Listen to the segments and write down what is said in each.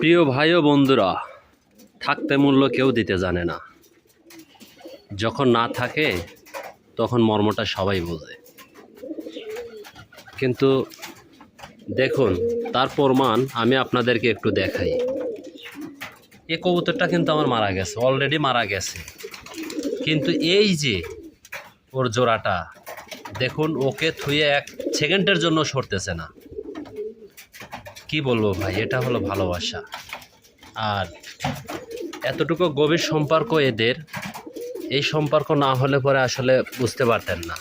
প্রিয় ভাই ও বন্ধুরা, থাকতে মূল্য কেউ দিতে জানে না। যখন না থাকে তখন মর্মটা সবাই বোঝে। কিন্তু দেখুন, তার প্রমাণ আমি আপনাদেরকে একটু দেখাই। এই কবুতরটা কিন্তু আমার মারা গেছে, অলরেডি মারা গেছে। কিন্তু এই যে ওর জোড়াটা দেখুন, ওকে থুয়ে 1 সেকেন্ডের জন্য সরতেছে না। কি বলবো ভাই, এটা হলো ভালোবাসা। আর এতটুকু গভীর সম্পর্ক এদের, এই সম্পর্ক না হলে পরে আসলে বুঝতে পারতেন না।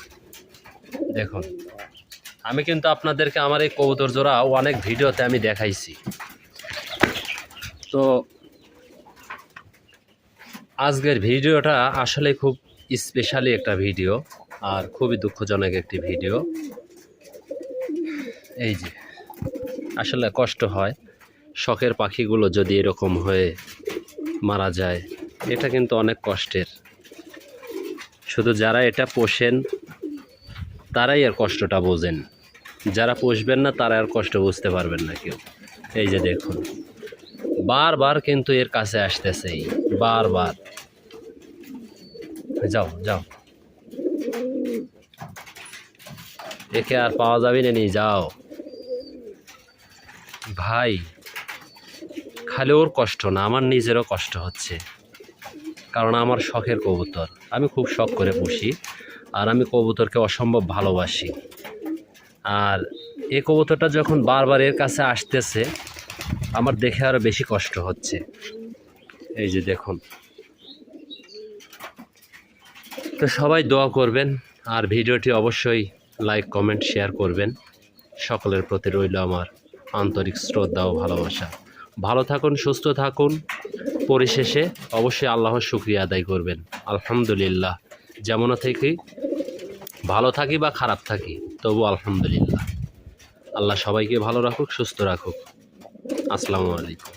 দেখুন, আমি কিন্তু আপনাদেরকে আমার এই কবুতর জোড়া অনেক ভিডিওতে আমি দেখাইছি। তো আজকের ভিডিওটা আসলে খুব স্পেশালি একটা ভিডিও, আর খুবই দুঃখজনক একটি ভিডিও। এই যে আসলে কষ্ট হয়, শখের পাখিগুলো যদি এরকম হয়ে মারা যায়, এটা কিন্তু অনেক কষ্টের। শুধু যারা এটা পোষেন তারাই এর কষ্টটা বোঝেন, যারা পুষবেন না তারা আর কষ্ট বুঝতে পারবেন না কেউ। এই যে দেখুন, বারবার কিন্তু এর কাছে আসতেছেই, বারবার। যাও যাও, একে আর পাওয়া যাবে না, নিয়ে যাও ভাই। খালি ওর কষ্ট না, আমার নিজেরও কষ্ট হচ্ছে, কারণ আমার শখের কবুতর, আমি খুব শখ করে পুষি, আর আমি কবুতরকে অসম্ভব ভালোবাসি। আর এই কবুতরটা যখন বারবার এর কাছে আসতেছে, আমার দেখে আরও বেশি কষ্ট হচ্ছে। এই যে দেখুন, তো সবাই দোয়া করবেন, আর ভিডিওটি অবশ্যই লাইক কমেন্ট শেয়ার করবেন। সকলের প্রতি রইল আমার আন্তরিক শ্রদ্ধা ও ভালোবাসা। ভালো থাকুন, সুস্থ থাকুন। পরিশেষে অবশ্যই আল্লাহর শুকরিয়া আদায় করবেন। আলহামদুলিল্লাহ, যেমন থেকে ভালো থাকি বা খারাপ থাকি, তবু আলহামদুলিল্লাহ। আল্লাহ সবাইকে ভালো রাখুক, সুস্থ রাখুক। আসসালামু আলাইকুম।